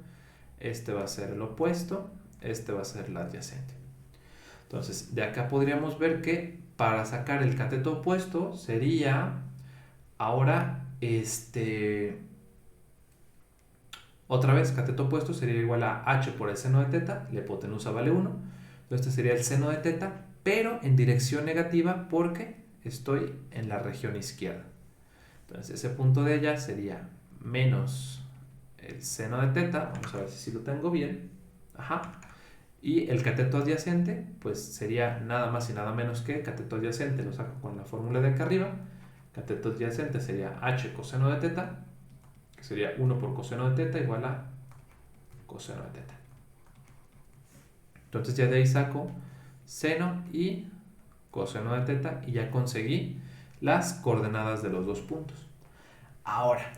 Este va a ser el opuesto, este va a ser el adyacente. Entonces, de acá podríamos ver que para sacar el cateto opuesto sería ahora otra vez, cateto opuesto sería igual a h por el seno de teta, la hipotenusa vale 1. Entonces, este sería el seno de teta, pero en dirección negativa porque estoy en la región izquierda. Entonces, ese punto de ella sería menos el seno de teta, vamos a ver si lo tengo bien, y el cateto adyacente, pues sería nada más y nada menos que cateto adyacente, lo saco con la fórmula de acá arriba, cateto adyacente sería h coseno de teta, que sería 1 por coseno de teta igual a coseno de teta. Entonces ya de ahí saco seno y coseno de teta y ya conseguí las coordenadas de los dos puntos. Ahora,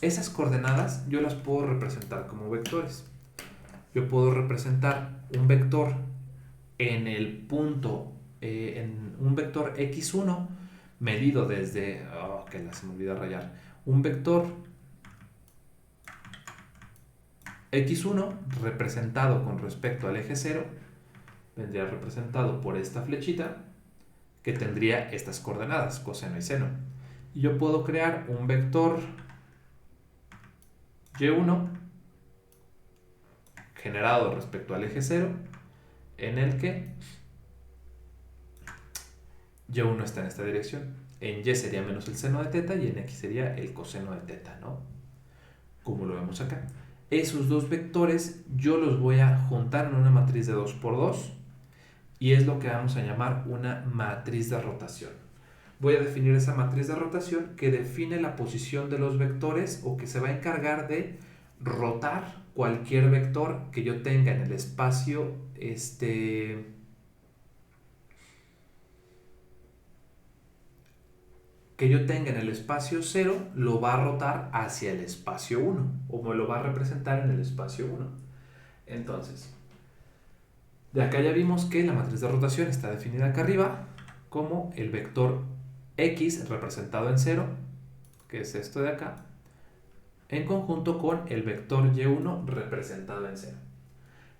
esas coordenadas yo las puedo representar como vectores. Yo puedo representar un vector en el punto en un vector x1 medido desde... Oh, se me olvidó rayar. Un vector x1 representado con respecto al eje 0 vendría representado por esta flechita que tendría estas coordenadas, coseno y seno. Y yo puedo crear un vector y1 generado respecto al eje 0 en el que y1 está en esta dirección. En y sería menos el seno de teta y en x sería el coseno de teta, ¿no? Como lo vemos acá. Esos dos vectores yo los voy a juntar en una matriz de 2 por 2 y es lo que vamos a llamar una matriz de rotación. Voy a definir esa matriz de rotación que define la posición de los vectores o que se va a encargar de rotar cualquier vector que yo tenga en el espacio que yo tenga en el espacio 0 lo va a rotar hacia el espacio 1 o me lo va a representar en el espacio 1. Entonces, de acá ya vimos que la matriz de rotación está definida acá arriba como el vector x representado en 0, que es esto de acá, en conjunto con el vector y1 representado en 0.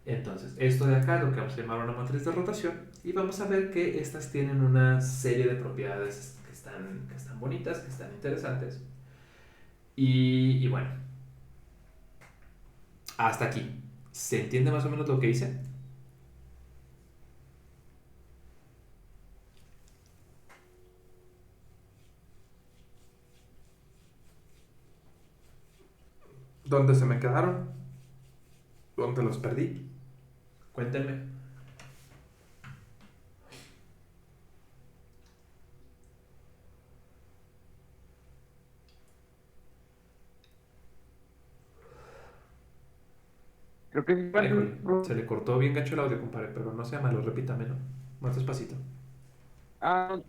Entonces, esto de acá es lo que vamos a llamar una matriz de rotación y vamos a ver que estas tienen una serie de propiedades que están bonitas, que están interesantes. Y bueno, hasta aquí. ¿Se entiende más o menos lo que hice? ¿Dónde se me quedaron? ¿Dónde los perdí? Cuéntenme. Creo que sí, Ay, jole, se le cortó bien gacho el audio, compadre, pero no sea malo, repítame, ¿no? Más despacito.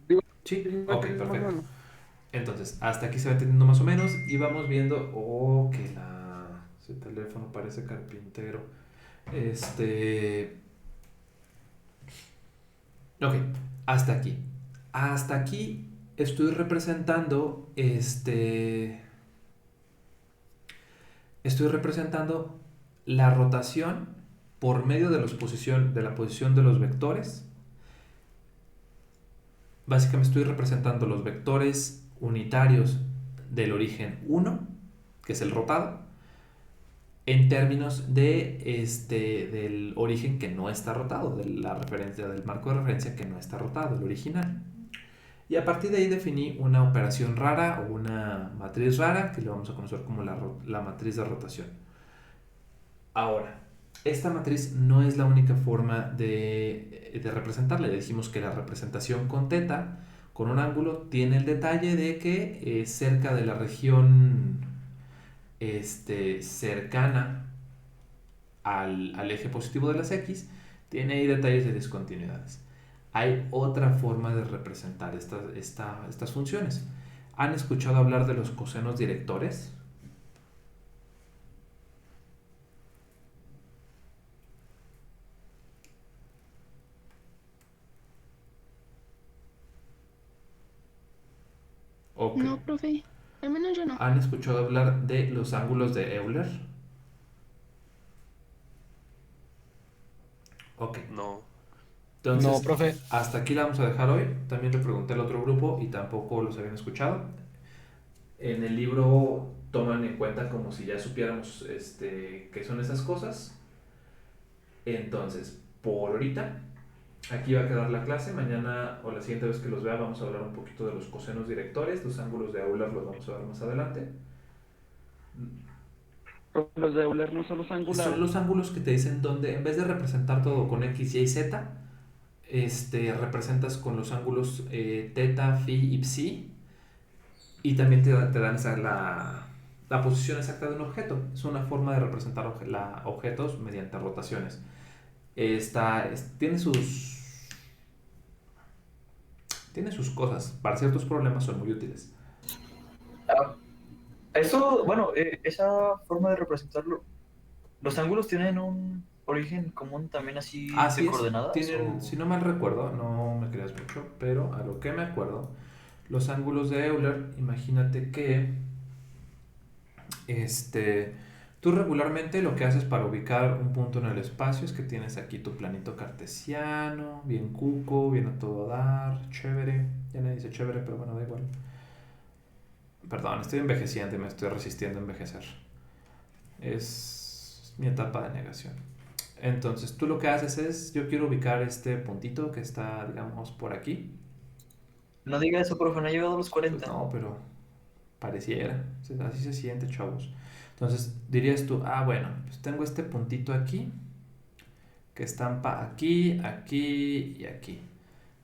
Digo, Sí, ok, perfecto. Entonces, hasta aquí se va entendiendo más o menos y vamos viendo... Oh, que ese teléfono parece carpintero. Ok, hasta aquí. Hasta aquí estoy representando Estoy representando la rotación por medio de la posición de los vectores. Básicamente estoy representando los vectores unitarios del origen 1, que es el rotado, en términos del origen que no está rotado, de la referencia del marco de referencia que no está rotado, el original. Y a partir de ahí definí una operación rara o una matriz rara que le vamos a conocer como la matriz de rotación. Ahora, esta matriz no es la única forma de representarla. Ya dijimos que la representación con teta, con un ángulo, tiene el detalle de que cerca de la región cercana al eje positivo de las X, tiene ahí detalles de discontinuidades. Hay otra forma de representar estas funciones. ¿Han escuchado hablar de los cosenos directores? Okay. No, profe. Al menos yo no. ¿Han escuchado hablar de los ángulos de Euler? Ok. No. Entonces, No, profe. hasta aquí la vamos a dejar hoy. También le pregunté al otro grupo y tampoco los habían escuchado. En el libro toman en cuenta como si ya supiéramos qué son esas cosas. Entonces, por ahorita, aquí va a quedar la clase. Mañana o la siguiente vez que los vea vamos a hablar un poquito de los cosenos directores. Los ángulos de Euler los vamos a ver más adelante. Los de Euler no son los angulares. Son los ángulos que te dicen donde, en vez de representar todo con X, Y, Z, representas con los ángulos teta, phi y psi. Y también te dan la posición exacta de un objeto. Es una forma de representar objetos mediante rotaciones. Tiene sus cosas. Para ciertos problemas son muy útiles. Eso, bueno, esa forma de representarlo, ¿los ángulos tienen un origen común también así Así de es. coordenadas? Si no mal recuerdo, no me me creas mucho, pero a lo que me acuerdo, los ángulos de Euler, imagínate que tú regularmente lo que haces para ubicar un punto en el espacio es que tienes aquí tu planito cartesiano, bien cuco, bien a todo dar, chévere. Ya nadie dice chévere, pero bueno, da igual. Perdón, estoy envejeciendo y me estoy resistiendo a envejecer. Es mi etapa de negación. Entonces, tú lo que haces es, yo quiero ubicar este puntito que está, digamos, por aquí. No diga eso, profe, no ha llegado a los Pues 40. no, pero pareciera, así se siente, chavos. Entonces, dirías tú, bueno, pues tengo este puntito aquí, que estampa aquí, aquí y aquí.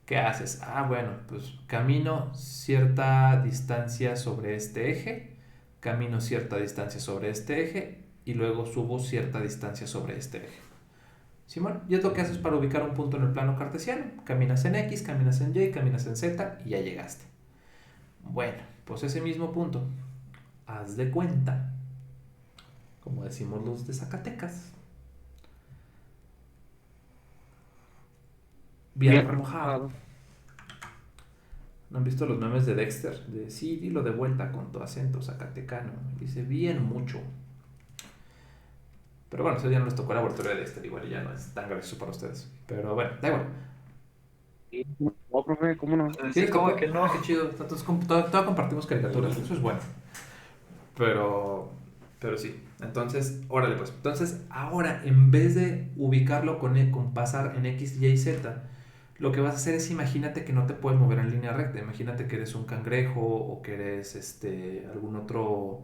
¿Qué haces? Bueno, pues camino cierta distancia sobre este eje, camino cierta distancia sobre este eje y luego subo cierta distancia sobre este eje. Simón, y es lo que haces para ubicar un punto en el plano cartesiano. Caminas en X, caminas en Y, caminas en Z y ya llegaste. Bueno, pues ese mismo punto, haz de cuenta, como decimos los de Zacatecas, bien remojado. ¿No han visto los memes de Dexter? De sí, dilo de vuelta con tu acento zacatecano. Dice bien mucho. Pero bueno, eso ya no les tocó el laboratorio de Dexter, igual ya no es tan gracioso para ustedes. Pero bueno, da igual. No, profe, ¿cómo no? ¿Sí Sí, les como tocó? que no. Qué chido. Entonces, todavía compartimos caricaturas, eso es bueno. Pero sí. Entonces, órale pues. Entonces, ahora, en vez de ubicarlo con pasar en X, Y, Z, lo que vas a hacer es imagínate que no te puedes mover en línea recta. Imagínate que eres un cangrejo o que eres algún otro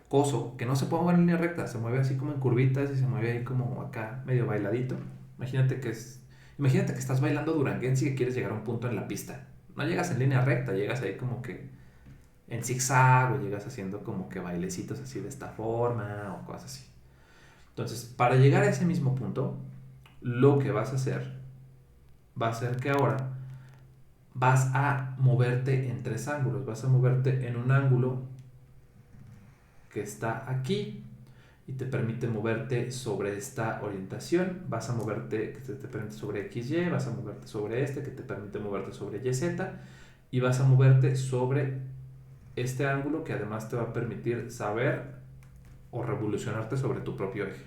coso que no se puede mover en línea recta. Se mueve así como en curvitas y se mueve ahí como acá medio bailadito. Imagínate que estás bailando duranguense y que quieres llegar a un punto en la pista. No llegas en línea recta, llegas ahí como que en zigzag o llegas haciendo como que bailecitos así de esta forma o cosas así. Entonces, para llegar a ese mismo punto, lo que vas a hacer va a ser que ahora vas a moverte en tres ángulos. Vas a moverte en un ángulo que está aquí y te permite moverte sobre esta orientación. Vas a moverte, que te permite sobre XY, vas a moverte sobre este, que te permite moverte sobre YZ, y vas a moverte sobre este ángulo que además te va a permitir saber o revolucionarte sobre tu propio eje.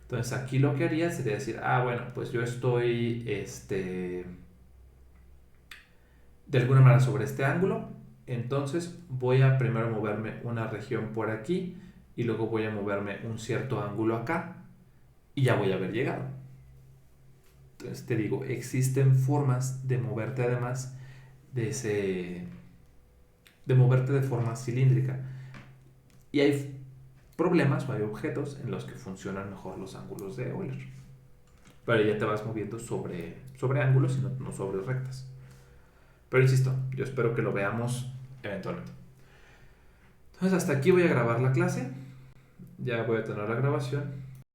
Entonces aquí lo que haría sería decir, bueno, pues yo estoy de alguna manera sobre este ángulo, entonces voy a primero moverme una región por aquí y luego voy a moverme un cierto ángulo acá y ya voy a haber llegado. Entonces te digo, existen formas de moverte además de moverte de forma cilíndrica y hay problemas o hay objetos en los que funcionan mejor los ángulos de Euler, pero ya te vas moviendo sobre ángulos y no sobre rectas. Pero insisto, yo espero que lo veamos eventualmente. Entonces hasta aquí voy a grabar la clase. Ya voy a tener la grabación.